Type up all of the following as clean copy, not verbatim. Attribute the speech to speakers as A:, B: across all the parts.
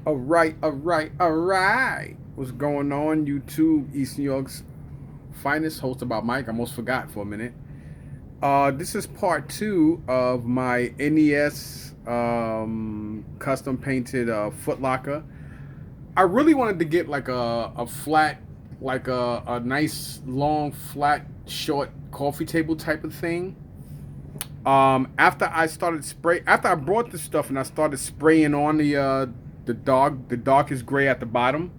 A: All right, all right, all right. What's going on, YouTube? East New York's finest, host about Mike. I almost forgot for a minute. This is part two of my NES custom painted footlocker. I really wanted to get like a flat, like a nice long flat short coffee table type of thing. After I started after I brought this stuff and I started spraying on the darkest gray at the bottom,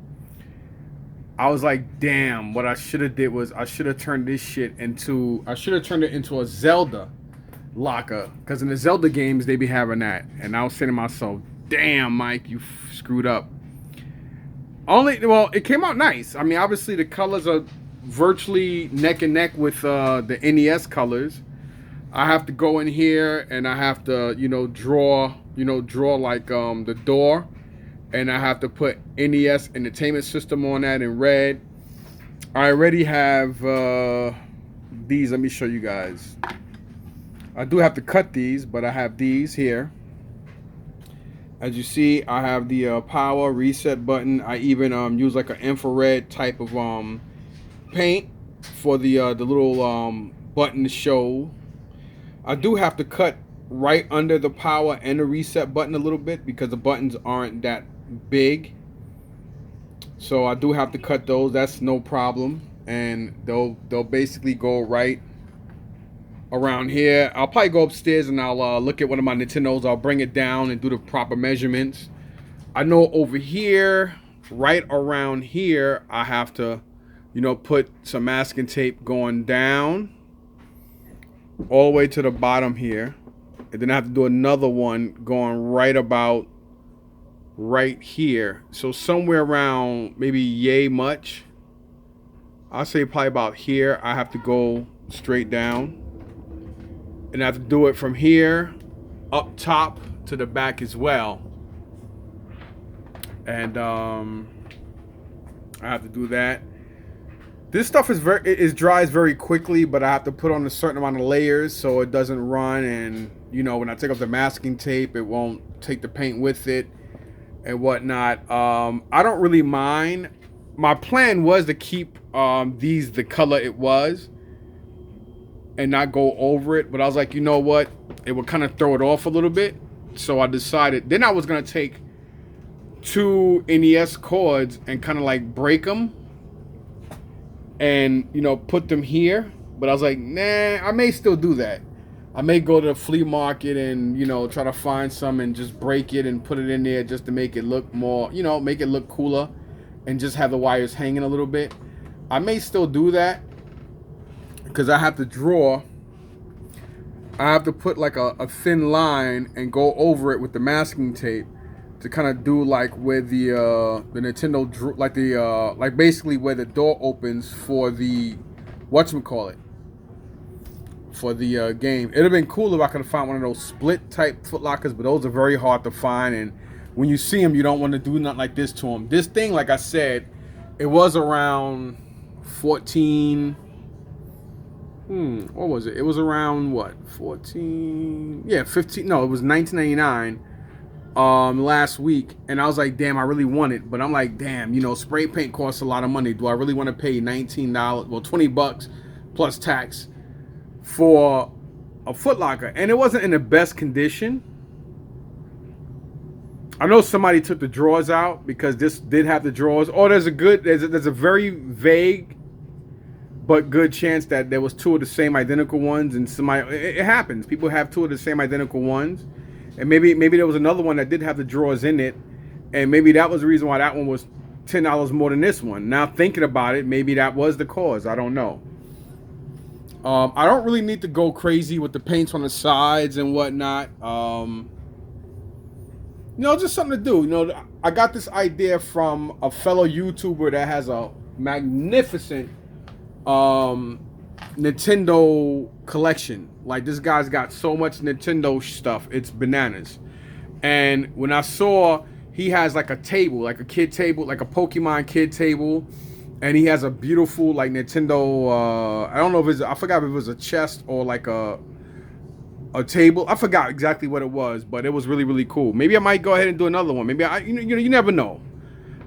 A: I was like, damn, what I should have did was I should have turned this shit into I should have turned it into a Zelda locker, because in the Zelda games they be having that, and I was saying to myself, damn, Mike, you screwed up. Only, well, it came out nice. I mean, obviously the colors are virtually neck and neck with the NES colors. I have to go in here and I have to, draw like the door, and I have to put NES Entertainment System on that in red. I already have these. Let me show you guys. I do have to cut these, but I have these here. As you see, I have the power reset button. I even use like an infrared type of paint for the little button to show. I do have to cut right under the power and the reset button a little bit because the buttons aren't that big. So I do have to cut those. That's no problem. And they'll basically go right around here. I'll probably go upstairs and I'll look at one of my Nintendos. I'll bring it down and do the proper measurements. I know over here, right around here, I have to, put some masking tape going down all the way to the bottom here, and then I have to do another one going right about right here. So somewhere around maybe yay much, I'll say probably about here, I have to go straight down, and I have to do it from here up top to the back as well. And I have to do that. This stuff is dries very quickly, but I have to put on a certain amount of layers so it doesn't run. And when I take off the masking tape, it won't take the paint with it and whatnot. I don't really mind. My plan was to keep these the color it was and not go over it, but I was like, you know what? It would kind of throw it off a little bit. So I decided. Then I was gonna take two NES cords and kind of like break them and put them here, but I was like, nah, I may still do that. I may go to the flea market and try to find some and just break it and put it in there just to make it look more, make it look cooler, and just have the wires hanging a little bit. I may still do that because I have to draw. I have to put like a thin line and go over it with the masking tape to kind of do like where the Nintendo like basically where the door opens for the whatchamacallit, for the game. It'd have been cool if I could have found one of those split type footlockers, but those are very hard to find, and when you see them you don't want to do nothing like this to them. This thing, like I said, it was around 14, what was it? It was around what, 14, yeah, 15, no, it was 1999 last week, and I was like, damn, I really want it, but I'm like, damn, spray paint costs a lot of money. Do I really want to pay $19, well, $20 plus tax for a footlocker? And it wasn't in the best condition. I know somebody took the drawers out because this did have the drawers. Oh, there's a very vague but good chance that there was two of the same identical ones, and it happens. People have two of the same identical ones. And maybe there was another one that did have the drawers in it, and maybe that was the reason why that one was $10 more than this one. Now thinking about it, maybe that was the cause. I don't know. I don't really need to go crazy with the paints on the sides and whatnot. Just something to do. I got this idea from a fellow YouTuber that has a magnificent Nintendo collection. Like, this guy's got so much Nintendo stuff, it's bananas. And when I saw he has like a table, like a kid table, like a Pokemon kid table, and he has a beautiful like Nintendo I don't know if I forgot if it was a chest or like a a table. I forgot exactly what it was, but it was really, really cool. Maybe I might go ahead and do another one. Maybe you never know.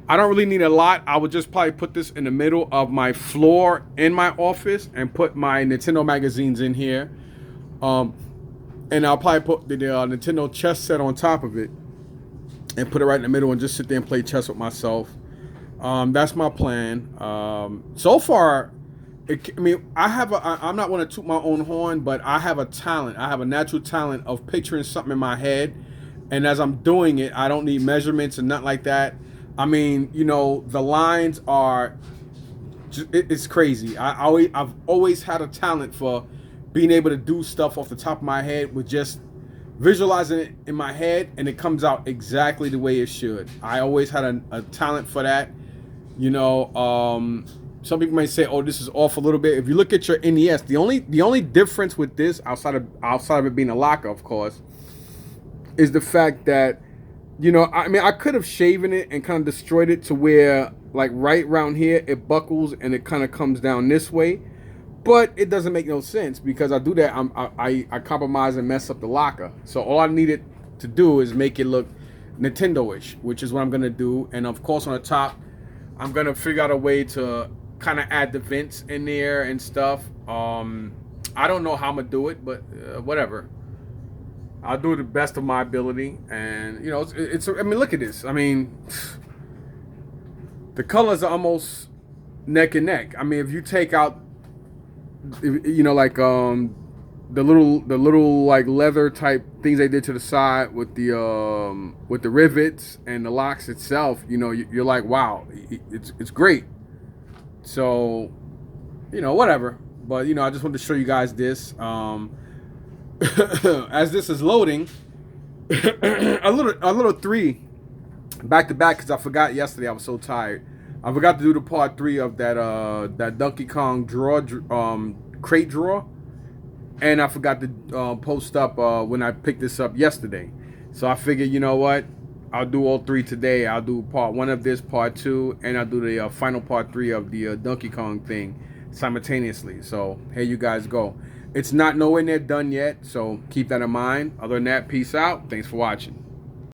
A: I don't really need a lot. I would just probably put this in the middle of my floor in my office and put my Nintendo magazines in here. And I'll probably put the Nintendo chess set on top of it and put it right in the middle and just sit there and play chess with myself. That's my plan. So far, I'm not want to toot my own horn, but I have a talent. I have a natural talent of picturing something in my head. And as I'm doing it, I don't need measurements and nothing like that. I mean, the lines are, it's crazy. I've always had a talent for being able to do stuff off the top of my head with just visualizing it in my head, and it comes out exactly the way it should. I always had a talent for that. Some people might say, "Oh, this is off a little bit." If you look at your NES, the only difference with this, outside of it being a locker, of course, is the fact that I could have shaven it and kind of destroyed it to where, like, right around here, it buckles and it kind of comes down this way. But it doesn't make no sense because I do that. I compromise and mess up the locker. So all I needed to do is make it look Nintendo-ish, which is what I'm gonna do. And of course, on the top, I'm gonna figure out a way to kind of add the vents in there and stuff. I don't know how I'm gonna do it, but whatever. I'll do the best of my ability. And it's. I mean, look at this. I mean, the colors are almost neck and neck. I mean, if you take out, like the little like leather type things they did to the side with the rivets and the locks itself, you're like, wow, it's great. So, whatever. But I just wanted to show you guys this. As this is loading, a little 3 back to back, because I forgot yesterday. I was so tired. I forgot to do the part 3 of that Donkey Kong crate drawer, and I forgot to post up when I picked this up yesterday. So I figured, you know what? I'll do all 3 today. I'll do part 1 of this, part 2, and I'll do the final part 3 of the Donkey Kong thing simultaneously. So here you guys go. It's not nowhere near done yet, so keep that in mind. Other than that, peace out. Thanks for watching.